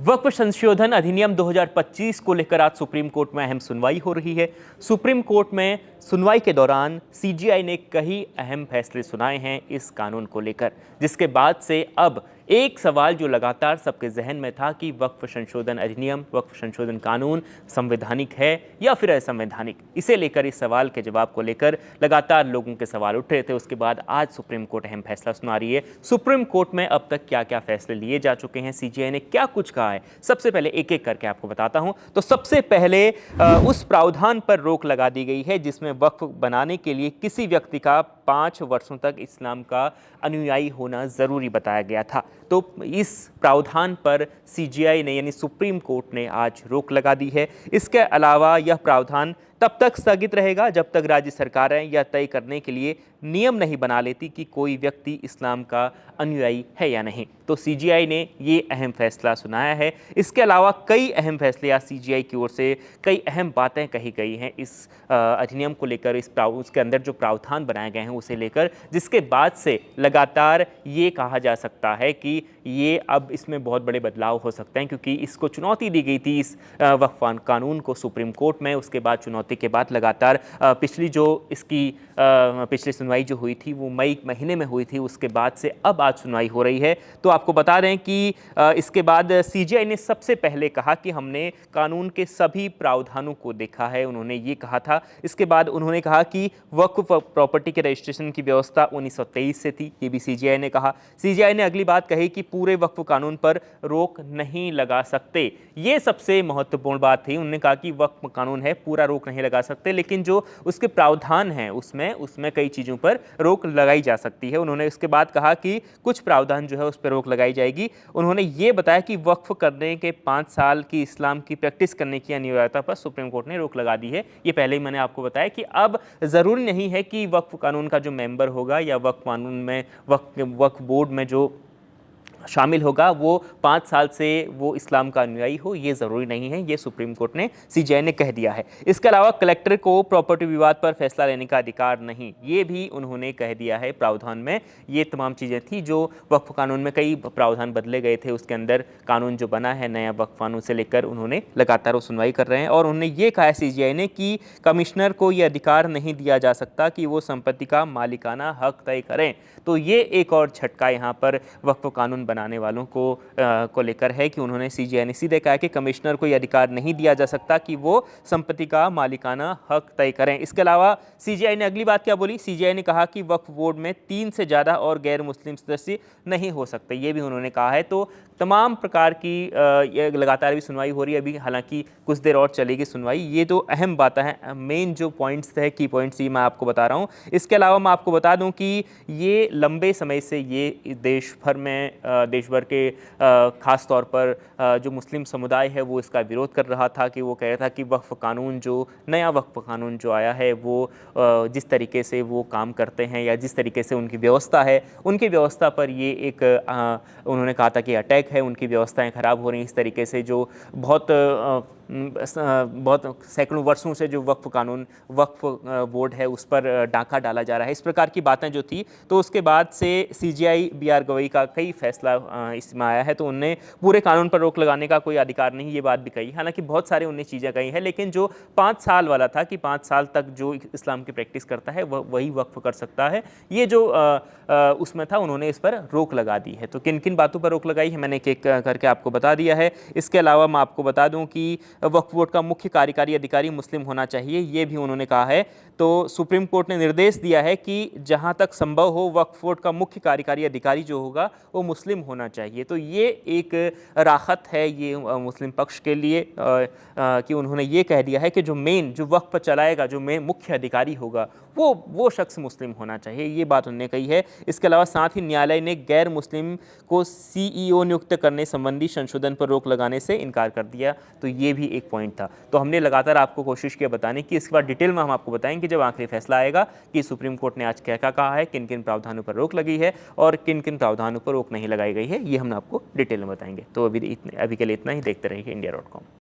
वक्फ संशोधन अधिनियम 2025 को लेकर आज सुप्रीम कोर्ट में अहम सुनवाई हो रही है। सुप्रीम कोर्ट में सुनवाई के दौरान सीजेआई ने कई अहम फैसले सुनाए हैं इस कानून को लेकर, जिसके बाद से अब एक सवाल जो लगातार सबके जहन में था कि वक्फ संशोधन अधिनियम, वक्फ संशोधन कानून संवैधानिक है या फिर असंवैधानिक, इसे लेकर इस सवाल के जवाब को लेकर लगातार लोगों के सवाल उठ रहे थे। उसके बाद आज सुप्रीम कोर्ट अहम फैसला सुना रही है। सुप्रीम कोर्ट में अब तक क्या क्या फैसले लिए जा चुके हैं, सीजेआई ने क्या कुछ कहा है, सबसे पहले एक एक करके आपको बताता हूं। तो सबसे पहले उस प्रावधान पर रोक लगा दी गई है जिसमें वक्फ बनाने के लिए किसी व्यक्ति का 5 वर्षों तक इस्लाम का अनुयायी होना जरूरी बताया गया था। तो इस प्रावधान पर सीजेआई ने यानी सुप्रीम कोर्ट ने आज रोक लगा दी है। इसके अलावा यह प्रावधान तब तक स्थगित रहेगा जब तक राज्य सरकारें यह तय करने के लिए नियम नहीं बना लेती कि कोई व्यक्ति इस्लाम का अनुयायी है या नहीं। तो सीजेआई ने ये अहम फैसला सुनाया है। इसके अलावा कई अहम फैसले या सीजेआई की ओर से कई अहम बातें कही गई हैं इस अधिनियम को लेकर, उसके अंदर जो प्रावधान बनाए गए हैं उसे लेकर, जिसके बाद से लगातार ये कहा जा सकता है कि ये अब इसमें बहुत बड़े बदलाव हो सकते हैं, क्योंकि इसको चुनौती दी गई थी इस वक्फ कानून को सुप्रीम कोर्ट में। उसके बाद चुनौती के बाद लगातार पिछली सुनवाई जो हुई थी वो मई महीने में हुई थी, उसके बाद से अब आज सुनवाई हो रही है। तो आपको बता दें कि इसके बाद सीजेआई ने सबसे पहले कहा कि हमने कानून के सभी प्रावधानों को देखा है, उन्होंने ये कहा था। इसके बाद उन्होंने कहा कि वक्फ प्रॉपर्टी के रजिस्ट्रेशन की व्यवस्था 1923 से थी, ये भी सीजेआई ने कहा। सीजेआई ने अगली बात कही कि पूरे वक्फ कानून पर रोक नहीं लगा सकते, ये सबसे महत्वपूर्ण बात थी। उन्होंने कहा कि वक्फ कानून है, पूरा रोक नहीं लगा सकते, लेकिन जो उसके प्रावधान हैं उसमें कई चीज़ों पर रोक लगाई जा सकती है। उन्होंने इसके बाद कहा कि कुछ प्रावधान जो है उस पर रोक लगाई जाएगी। उन्होंने ये बताया कि वक्फ करने के 5 साल की इस्लाम की प्रैक्टिस करने की अनिवार्यता पर सुप्रीम कोर्ट ने रोक लगा दी है। ये पहले ही मैंने आपको बताया कि अब ज़रूरी नहीं है कि वक्फ कानून का जो मेंबर होगा या वक्फ कानून में वक्फ बोर्ड में जो शामिल होगा वो 5 साल से वो इस्लाम का अनुयायी हो, ये ज़रूरी नहीं है, ये सुप्रीम कोर्ट ने सीजेआई ने कह दिया है। इसके अलावा कलेक्टर को प्रॉपर्टी विवाद पर फैसला लेने का अधिकार नहीं, ये भी उन्होंने कह दिया है प्रावधान में। ये तमाम चीज़ें थी जो वक्फ कानून में, कई प्रावधान बदले गए थे, उसके अंदर कानून जो बना है नया वक्फ कानून से लेकर उन्होंने लगातार वो सुनवाई कर रहे हैं। और उन्होंने ये कहा है सीजेआई ने कि कमिश्नर को ये अधिकार नहीं दिया जा सकता कि वो संपत्ति का मालिकाना हक तय करें। तो ये एक और झटका यहाँ पर वक्फ कानून बनाने वालों को लेकर है कि उन्होंने सीजेआई ने सीधे कहा कि कमिश्नर को यह अधिकार नहीं दिया जा सकता कि वो संपत्ति का मालिकाना हक तय करें। इसके अलावा सीजेआई ने अगली बात क्या बोली, सीजेआई ने कहा कि वक्फ बोर्ड में 3 से ज़्यादा और गैर मुस्लिम सदस्य नहीं हो सकते, ये भी उन्होंने कहा है। तो तमाम प्रकार की लगातार भी सुनवाई हो रही है अभी, हालांकि कुछ देर और चलेगी सुनवाई। ये तो अहम बातें हैं, मेन जो पॉइंट्स है, की पॉइंट्स ये मैं आपको बता रहा हूँ। इसके अलावा मैं आपको बता दूँ कि ये लंबे समय से ये देश भर के ख़ास तौर पर जो मुस्लिम समुदाय है वो इसका विरोध कर रहा था, कि वो कह रहा था कि वक्फ कानून जो नया वक्फ कानून जो आया है वो जिस तरीके से वो काम करते हैं या जिस तरीके से उनकी व्यवस्था है, उनकी व्यवस्था पर ये एक उन्होंने कहा था कि अटैक है, उनकी व्यवस्थाएं ख़राब हो रही हैं। इस तरीके से जो बहुत सैकड़ों वर्षों से जो वक्फ बोर्ड है उस पर डाका डाला जा रहा है, इस प्रकार की बातें जो थी। तो उसके बाद से सीजेआई BR गवई का कई फैसला इसमें आया है, तो उनने पूरे कानून पर रोक लगाने का कोई अधिकार नहीं, ये बात भी कही। हालांकि बहुत सारे उनने चीज़ें कही हैं, लेकिन जो 5 साल वाला था कि 5 साल तक जो इस्लाम की प्रैक्टिस करता है वही वक्फ कर सकता है, ये जो उसमें था उन्होंने इस पर रोक लगा दी है। तो किन किन बातों पर रोक लगाई है मैंने एक एक करके आपको बता दिया है। इसके अलावा मैं आपको बता दूं कि वक्फ बोर्ड का मुख्य कार्यकारी अधिकारी मुस्लिम होना चाहिए, ये भी उन्होंने कहा है। तो सुप्रीम कोर्ट ने निर्देश दिया है कि जहां तक संभव हो वक्फ बोर्ड का मुख्य कार्यकारी अधिकारी जो होगा वो मुस्लिम होना चाहिए। तो ये एक राहत है ये मुस्लिम पक्ष के लिए कि उन्होंने ये कह दिया है कि जो वक्फ चलाएगा, जो मुख्य अधिकारी होगा वो शख्स मुस्लिम होना चाहिए, ये बात उन्होंने कही है। इसके अलावा साथ ही न्यायालय ने गैर मुस्लिम को CEO नियुक्त करने संबंधी संशोधन पर रोक लगाने से इनकार कर दिया। तो ये भी एक पॉइंट था। तो हमने लगातार आपको कोशिश किया बताने की, इसके बाद डिटेल में हम आपको बताएंगे जब आखिरी फैसला आएगा कि सुप्रीम कोर्ट ने आज क्या क्या कहा है, किन किन प्रावधानों पर रोक लगी है और किन किन प्रावधानों पर रोक नहीं लगाई गई है, ये हम आपको डिटेल में बताएंगे। तो अभी के लिए इतना ही, देखते रहिए India.com।